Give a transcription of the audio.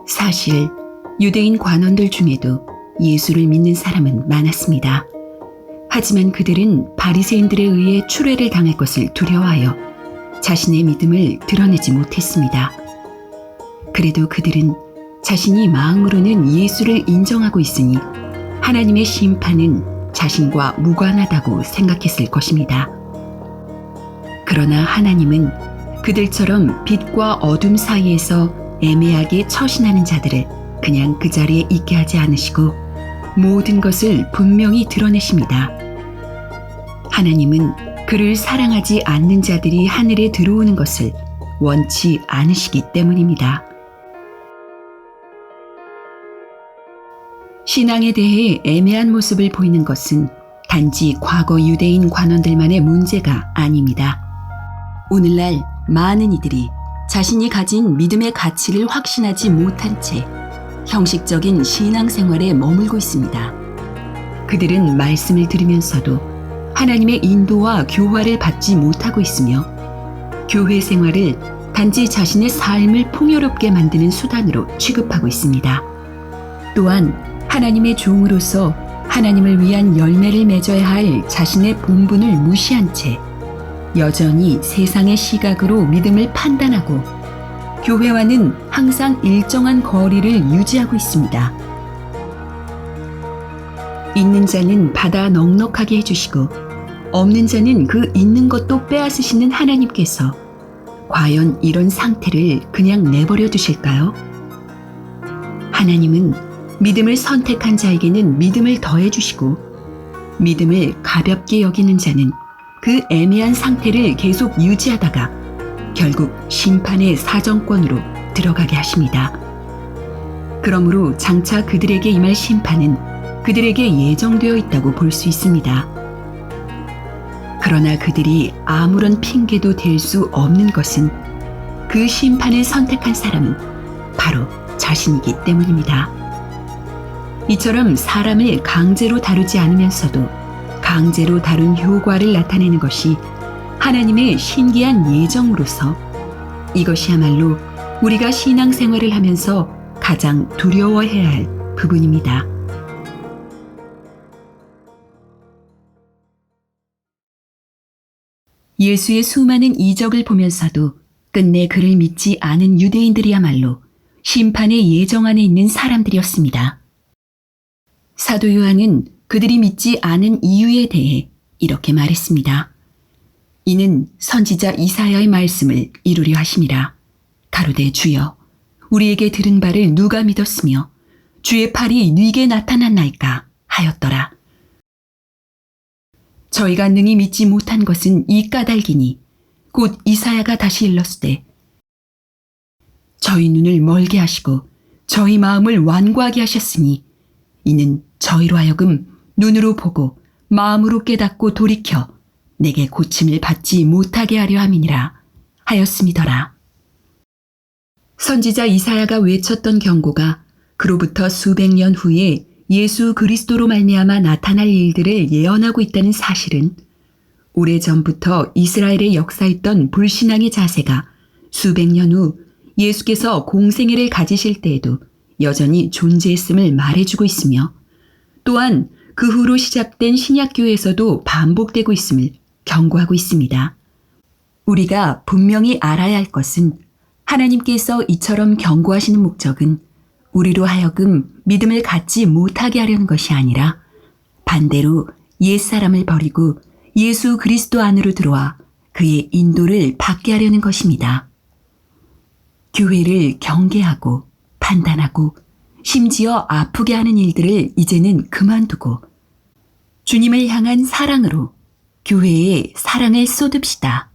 사실 유대인 관원들 중에도 예수를 믿는 사람은 많았습니다. 하지만 그들은 바리새인들에 의해 추례를 당할 것을 두려워하여 자신의 믿음을 드러내지 못했습니다. 그래도 그들은 자신이 마음으로는 예수를 인정하고 있으니 하나님의 심판은 자신과 무관하다고 생각했을 것입니다. 그러나 하나님은 그들처럼 빛과 어둠 사이에서 애매하게 처신하는 자들을 그냥 그 자리에 있게 하지 않으시고 모든 것을 분명히 드러내십니다. 하나님은 그를 사랑하지 않는 자들이 하늘에 들어오는 것을 원치 않으시기 때문입니다. 신앙에 대해 애매한 모습을 보이는 것은 단지 과거 유대인 관원들만의 문제가 아닙니다. 오늘날 많은 이들이 자신이 가진 믿음의 가치를 확신하지 못한 채 형식적인 신앙생활에 머물고 있습니다. 그들은 말씀을 들으면서도 하나님의 인도와 교화를 받지 못하고 있으며 교회 생활을 단지 자신의 삶을 풍요롭게 만드는 수단으로 취급하고 있습니다. 또한 하나님의 종으로서 하나님을 위한 열매를 맺어야 할 자신의 본분을 무시한 채 여전히 세상의 시각으로 믿음을 판단하고 교회와는 항상 일정한 거리를 유지하고 있습니다. 있는 자는 받아 넉넉하게 해주시고 없는 자는 그 있는 것도 빼앗으시는 하나님께서 과연 이런 상태를 그냥 내버려 두실까요? 하나님은 믿음을 선택한 자에게는 믿음을 더해 주시고 믿음을 가볍게 여기는 자는 그 애매한 상태를 계속 유지하다가 결국 심판의 사정권으로 들어가게 하십니다. 그러므로 장차 그들에게 임할 심판은 그들에게 예정되어 있다고 볼 수 있습니다. 그러나 그들이 아무런 핑계도 댈 수 없는 것은 그 심판을 선택한 사람은 바로 자신이기 때문입니다. 이처럼 사람을 강제로 다루지 않으면서도 강제로 다룬 효과를 나타내는 것이 하나님의 신기한 예정으로서 이것이야말로 우리가 신앙생활을 하면서 가장 두려워해야 할 부분입니다. 예수의 수많은 이적을 보면서도 끝내 그를 믿지 않은 유대인들이야말로 심판의 예정 안에 있는 사람들이었습니다. 사도 요한은 그들이 믿지 않은 이유에 대해 이렇게 말했습니다. 이는 선지자 이사야의 말씀을 이루려 하심이라. 가로되 주여 우리에게 들은 바를 누가 믿었으며 주의 팔이 네게 나타났나이까 하였더라. 저희가 능히 믿지 못한 것은 이 까닭이니 곧 이사야가 다시 일렀으되 저희 눈을 멀게 하시고 저희 마음을 완고하게 하셨으니 이는 저희로 하여금 눈으로 보고 마음으로 깨닫고 돌이켜 내게 고침을 받지 못하게 하려 함이니라 하였음이더라. 선지자 이사야가 외쳤던 경고가 그로부터 수백 년 후에 예수 그리스도로 말미암아 나타날 일들을 예언하고 있다는 사실은 오래전부터 이스라엘에 역사했던 불신앙의 자세가 수백 년 후 예수께서 공생애를 가지실 때에도 여전히 존재했음을 말해주고 있으며 또한 그 후로 시작된 신약교회에서도 반복되고 있음을 경고하고 있습니다. 우리가 분명히 알아야 할 것은 하나님께서 이처럼 경고하시는 목적은 우리로 하여금 믿음을 갖지 못하게 하려는 것이 아니라 반대로 옛사람을 버리고 예수 그리스도 안으로 들어와 그의 인도를 받게 하려는 것입니다. 교회를 경계하고 판단하고 심지어 아프게 하는 일들을 이제는 그만두고 주님을 향한 사랑으로 교회에 사랑을 쏟읍시다.